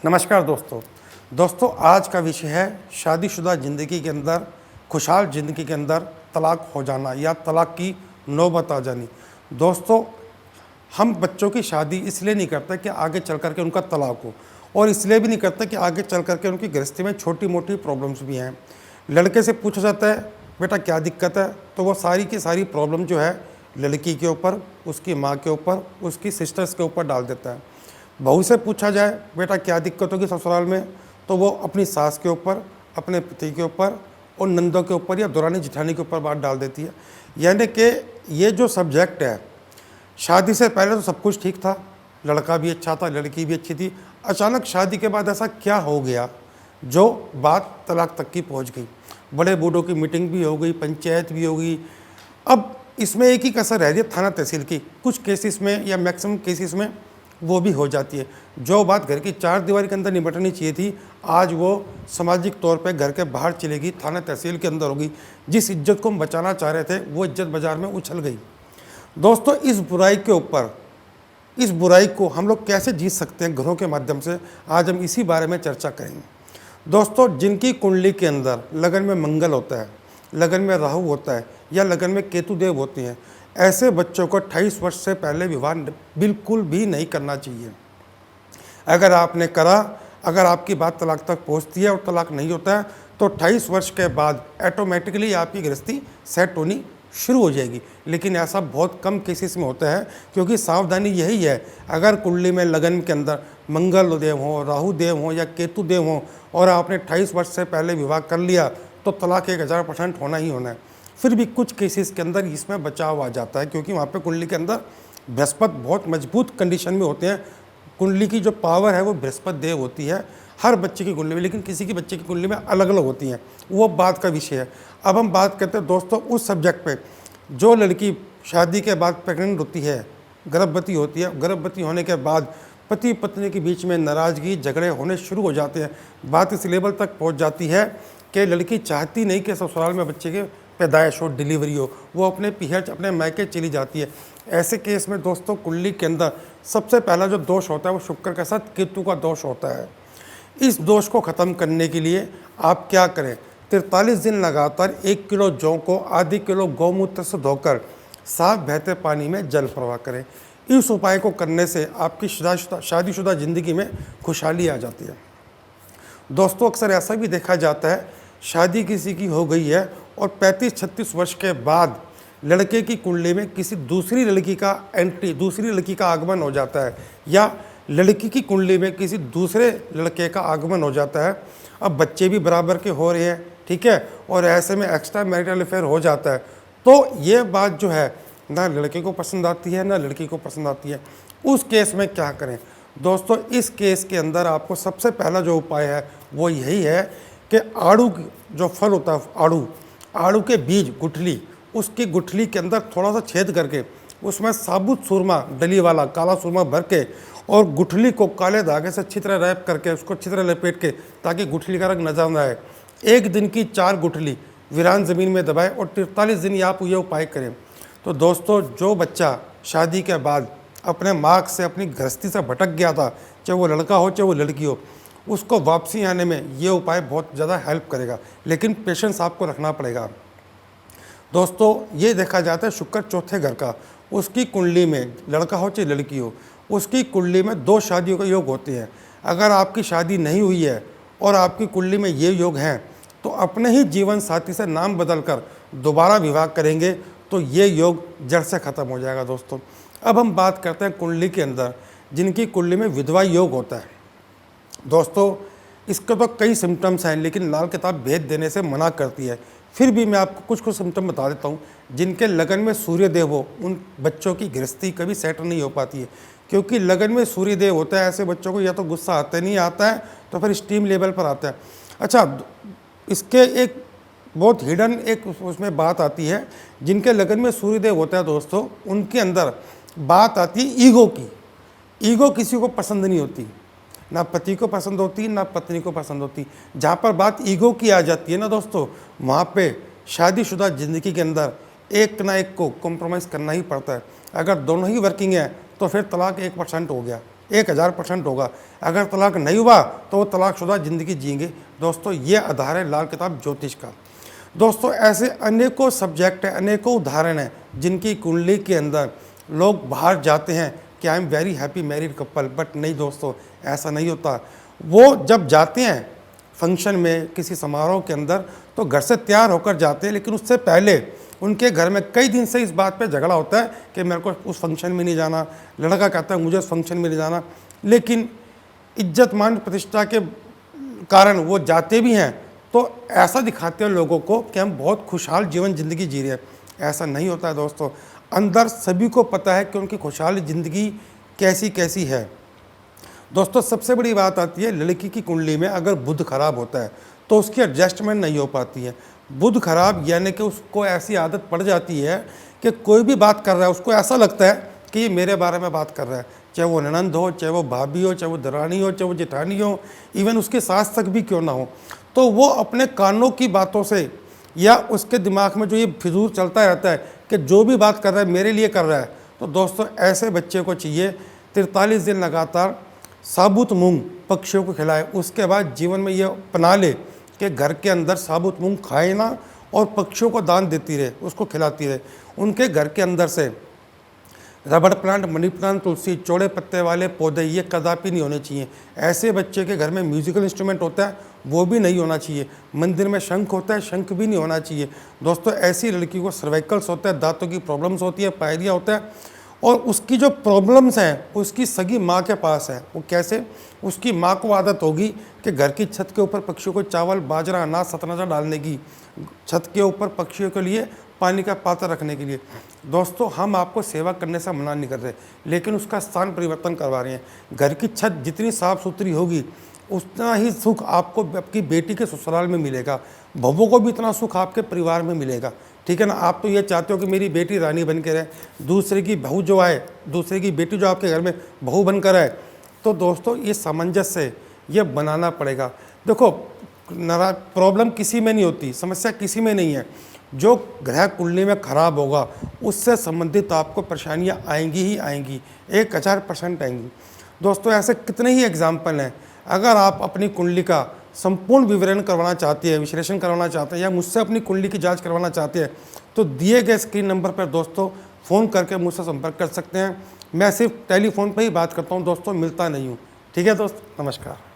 नमस्कार दोस्तों आज का विषय है शादीशुदा ज़िंदगी के अंदर, खुशहाल ज़िंदगी के अंदर तलाक हो जाना या तलाक की नौबत आ जानी। दोस्तों, हम बच्चों की शादी इसलिए नहीं करते कि आगे चल कर के उनका तलाक हो, और इसलिए भी नहीं करते कि आगे चल कर के उनकी गृहस्थी में छोटी मोटी प्रॉब्लम्स भी हैं। लड़के से पूछा जाता है बेटा क्या दिक्कत है, तो वो सारी की सारी प्रॉब्लम जो है लड़की के ऊपर, उसकी माँ के ऊपर, उसकी सिस्टर्स के ऊपर डाल देता है। बहू से पूछा जाए बेटा क्या दिक्कत होगी ससुराल में, तो वो अपनी सास के ऊपर, अपने पति के ऊपर और नंदों के ऊपर या दुरानी जिठानी के ऊपर बात डाल देती है। यानी कि ये जो सब्जेक्ट है, शादी से पहले तो सब कुछ ठीक था, लड़का भी अच्छा था, लड़की भी अच्छी थी। अचानक शादी के बाद ऐसा क्या हो गया जो बात तलाक तक की पहुंच गई। बड़े बूढ़ों की मीटिंग भी हो गई, पंचायत भी हो गई। अब इसमें एक ही कसर रह रही है थाना तहसील की। कुछ केसेस में या मैक्सिमम केसेस में वो भी हो जाती है। जो बात घर की चार दीवारी के अंदर निपटनी चाहिए थी, आज वो सामाजिक तौर पे घर के बाहर चलेगी, थाना तहसील के अंदर होगी। जिस इज्जत को हम बचाना चाह रहे थे वो इज्जत बाजार में उछल गई। दोस्तों, इस बुराई के ऊपर, इस बुराई को हम लोग कैसे जीत सकते हैं घरों के माध्यम से, आज हम इसी बारे में चर्चा करेंगे। दोस्तों, जिनकी कुंडली के अंदर लगन में मंगल होता है, लगन में राहु होता है या लगन में केतु देव होते हैं, ऐसे बच्चों को 28 वर्ष से पहले विवाह बिल्कुल भी नहीं करना चाहिए। अगर आपने करा, अगर आपकी बात तलाक तक पहुंचती है और तलाक नहीं होता है, तो 28 वर्ष के बाद ऑटोमेटिकली आपकी गृहस्थी सेट होनी शुरू हो जाएगी। लेकिन ऐसा बहुत कम केसेस में होता है, क्योंकि सावधानी यही है, अगर कुंडली में लगन के अंदर मंगल देव हो, राहु देव हो या केतु देव हो और आपने 28 वर्ष से पहले विवाह कर लिया, तो तलाक 1000% होना ही होना है। फिर भी कुछ केसेस के अंदर इसमें बचाव आ जाता है, क्योंकि वहाँ पे कुंडली के अंदर बृहस्पति बहुत मजबूत कंडीशन में होते हैं। कुंडली की जो पावर है वो बृहस्पति देव होती है हर बच्चे की कुंडली में, लेकिन किसी की बच्चे की कुंडली में अलग अलग होती हैं, वो बात का विषय है। अब हम बात करते हैं दोस्तों उस सब्जेक्ट पे, जो लड़की शादी के बाद प्रेग्नेंट होती है, गर्भवती होती है, गर्भवती होने के बाद पति पत्नी के बीच में नाराज़गी, झगड़े होने शुरू हो जाते हैं। बात इस लेवल तक पहुँच जाती है कि लड़की चाहती नहीं कि ससुराल में बच्चे के पैदाइश हो, डिलीवरी हो, वो अपने पीहर अपने मायके चली जाती है। ऐसे केस में दोस्तों कुंडली के अंदर सबसे पहला जो दोष होता है वो शुक्र के साथ केतु का दोष होता है। इस दोष को ख़त्म करने के लिए आप क्या करें, 43 दिन लगातार 1 किलो जौ को आधी किलो गौमूत्र से धोकर साफ बहते पानी में जल प्रवाह करें। इस उपाय को करने से आपकी शादीशुदा ज़िंदगी में खुशहाली आ जाती है। दोस्तों, अक्सर ऐसा भी देखा जाता है, शादी किसी की हो गई है और 35-36 वर्ष के बाद लड़के की कुंडली में किसी दूसरी लड़की का एंट्री, दूसरी लड़की का आगमन हो जाता है, या लड़की की कुंडली में किसी दूसरे लड़के का आगमन हो जाता है। अब बच्चे भी बराबर के हो रहे हैं, ठीक है, और ऐसे में एक्स्ट्रा मैरिटल अफेयर हो जाता है, तो ये बात जो है ना लड़के को पसंद आती है ना लड़की को पसंद आती है। उस केस में क्या करें दोस्तों, इस केस के अंदर आपको सबसे पहला जो उपाय है वो यही है कि आड़ू जो फल होता है, आड़ू के बीज, गुठली, उसकी गुठली के अंदर थोड़ा सा छेद करके उसमें साबुत सुरमा, डली वाला काला सुरमा भर के, और गुठली को काले धागे से अच्छी तरह रैप करके उसको अच्छी तरह लपेट के, ताकि गुठली का रंग नजर न आए, 1 दिन की 4 गुठली वीरान ज़मीन में दबाए और 43 दिन आप ये उपाय करें। तो दोस्तों, जो बच्चा शादी के बाद अपने मार्ग से, अपनी गृहस्थी से भटक गया था, चाहे वो लड़का हो चाहे वो लड़की हो, उसको वापसी आने में ये उपाय बहुत ज़्यादा हेल्प करेगा। लेकिन पेशेंस आपको रखना पड़ेगा। दोस्तों, ये देखा जाता है शुक्र चौथे घर का, उसकी कुंडली में लड़का हो चाहे लड़की हो, उसकी कुंडली में 2 शादियों का योग होते हैं। अगर आपकी शादी नहीं हुई है और आपकी कुंडली में ये योग हैं, तो अपने ही जीवन साथी से नाम बदलकर दोबारा विवाह करेंगे तो ये योग जड़ से ख़त्म हो जाएगा। दोस्तों, अब हम बात करते हैं कुंडली के अंदर जिनकी कुंडली में विधवा योग होता है। दोस्तों, इसके तो कई सिम्टम्स हैं, लेकिन लाल किताब भेद देने से मना करती है। फिर भी मैं आपको कुछ सिम्टम बता देता हूँ। जिनके लगन में सूर्यदेव हो, उन बच्चों की गृहस्थी कभी सेट नहीं हो पाती है, क्योंकि लगन में सूर्यदेव होता है। ऐसे बच्चों को या तो गुस्सा आता नहीं आता है, तो फिर स्टीम लेवल पर आता है। अच्छा, इसके एक बहुत हिडन एक उसमें बात आती है, जिनके लगन में सूर्यदेव होता है दोस्तों, उनके अंदर बात आती है ईगो की। ईगो किसी को पसंद नहीं होती, ना पति को पसंद होती ना पत्नी को पसंद होती। जहाँ पर बात ईगो की आ जाती है ना दोस्तों, वहाँ पे शादीशुदा ज़िंदगी के अंदर एक ना एक को कॉम्प्रोमाइज़ करना ही पड़ता है। अगर दोनों ही वर्किंग है तो फिर तलाक 1% हो गया, 1000% होगा। अगर तलाक नहीं हुआ तो वो तलाकशुदा ज़िंदगी जिएंगे। दोस्तों ये आधार है लाल किताब ज्योतिष का। दोस्तों ऐसे अनेकों सब्जेक्ट हैं, अनेकों उदाहरण हैं जिनकी कुंडली के अंदर लोग बाहर जाते हैं कि I am very happy married couple, but नहीं दोस्तों, ऐसा नहीं होता। वो जब जाते हैं फंक्शन में, किसी समारोह के अंदर, तो घर से तैयार होकर जाते हैं, लेकिन उससे पहले उनके घर में कई दिन से इस बात पे झगड़ा होता है कि मेरे को उस फंक्शन में नहीं जाना, लड़का कहता है मुझे उस फंक्शन में नहीं जाना, लेकिन इज्जत मान प्रतिष्ठा के कारण वो जाते भी हैं, तो ऐसा दिखाते हैं लोगों को कि हम बहुत खुशहाल जीवन ज़िंदगी जी रहे हैं। ऐसा नहीं होता है दोस्तों। अंदर सभी को पता है कि उनकी खुशहाल ज़िंदगी कैसी कैसी है। दोस्तों सबसे बड़ी बात आती है, लड़की की कुंडली में अगर बुध खराब होता है तो उसकी एडजस्टमेंट नहीं हो पाती है। बुध खराब यानी कि उसको ऐसी आदत पड़ जाती है कि कोई भी बात कर रहा है उसको ऐसा लगता है कि ये मेरे बारे में बात कर रहा है, चाहे वो ननंद हो, चाहे वो भाभी हो, चाहे वो दरानी हो, चाहे वो जेठानी हो, इवन उसके सास तक भी क्यों ना हो, तो वो अपने कानों की बातों से या उसके दिमाग में जो ये फिजूल चलता रहता है कि जो भी बात कर रहा है मेरे लिए कर रहा है। तो दोस्तों ऐसे बच्चे को चाहिए 43 दिन लगातार साबुत मूंग पक्षियों को खिलाए। उसके बाद जीवन में ये अपना ले कि घर के अंदर साबुत मूंग खाए ना और पक्षियों को दान देती रहे, उसको खिलाती रहे। उनके घर के अंदर से रबड़ प्लांट, मनी प्लांट, तुलसी, चौड़े पत्ते वाले पौधे ये कदापि नहीं होने चाहिए। ऐसे बच्चे के घर में म्यूजिकल इंस्ट्रूमेंट होता है वो भी नहीं होना चाहिए। मंदिर में शंख होता है, शंख भी नहीं होना चाहिए। दोस्तों ऐसी लड़की को सर्वाइकल्स होता है, दांतों की प्रॉब्लम्स होती है, पायरिया होता है, और उसकी जो प्रॉब्लम्स हैं उसकी सगी माँ के पास है। वो कैसे? उसकी माँ को आदत होगी कि घर की छत के ऊपर पक्षियों को चावल, बाजरा, अनाज, सतनाजा डालने की, छत के ऊपर पक्षियों के लिए पानी का पात्र रखने के लिए। दोस्तों हम आपको सेवा करने से मना नहीं कर रहे, लेकिन उसका स्थान परिवर्तन करवा रहे हैं। घर की छत जितनी साफ़ सुथरी होगी उतना ही सुख आपको आपकी बेटी के ससुराल में मिलेगा, बहू को भी इतना सुख आपके परिवार में मिलेगा। ठीक है ना? आप तो ये चाहते हो कि मेरी बेटी रानी बन के रहे, दूसरे की बहू जो आए, दूसरे की बेटी जो आपके घर में बहू बनकर आए, तो दोस्तों ये सामंजस्य ये बनाना पड़ेगा। देखो प्रॉब्लम किसी में नहीं होती, समस्या किसी में नहीं है। जो ग्रह कुंडली में खराब होगा उससे संबंधित आपको परेशानियां आएंगी ही आएंगी, 1000% आएंगी। दोस्तों ऐसे कितने ही एग्जाम्पल हैं। अगर आप अपनी कुंडली का संपूर्ण विवरण करवाना चाहते हैं, विश्लेषण करवाना चाहते हैं, या मुझसे अपनी कुंडली की जांच करवाना चाहते हैं, तो दिए गए स्क्रीन नंबर पर दोस्तों फ़ोन करके मुझसे संपर्क कर सकते हैं। मैं सिर्फ टेलीफोन पर ही बात करता हूँ दोस्तों, मिलता नहीं हूँ। ठीक है दोस्त, नमस्कार।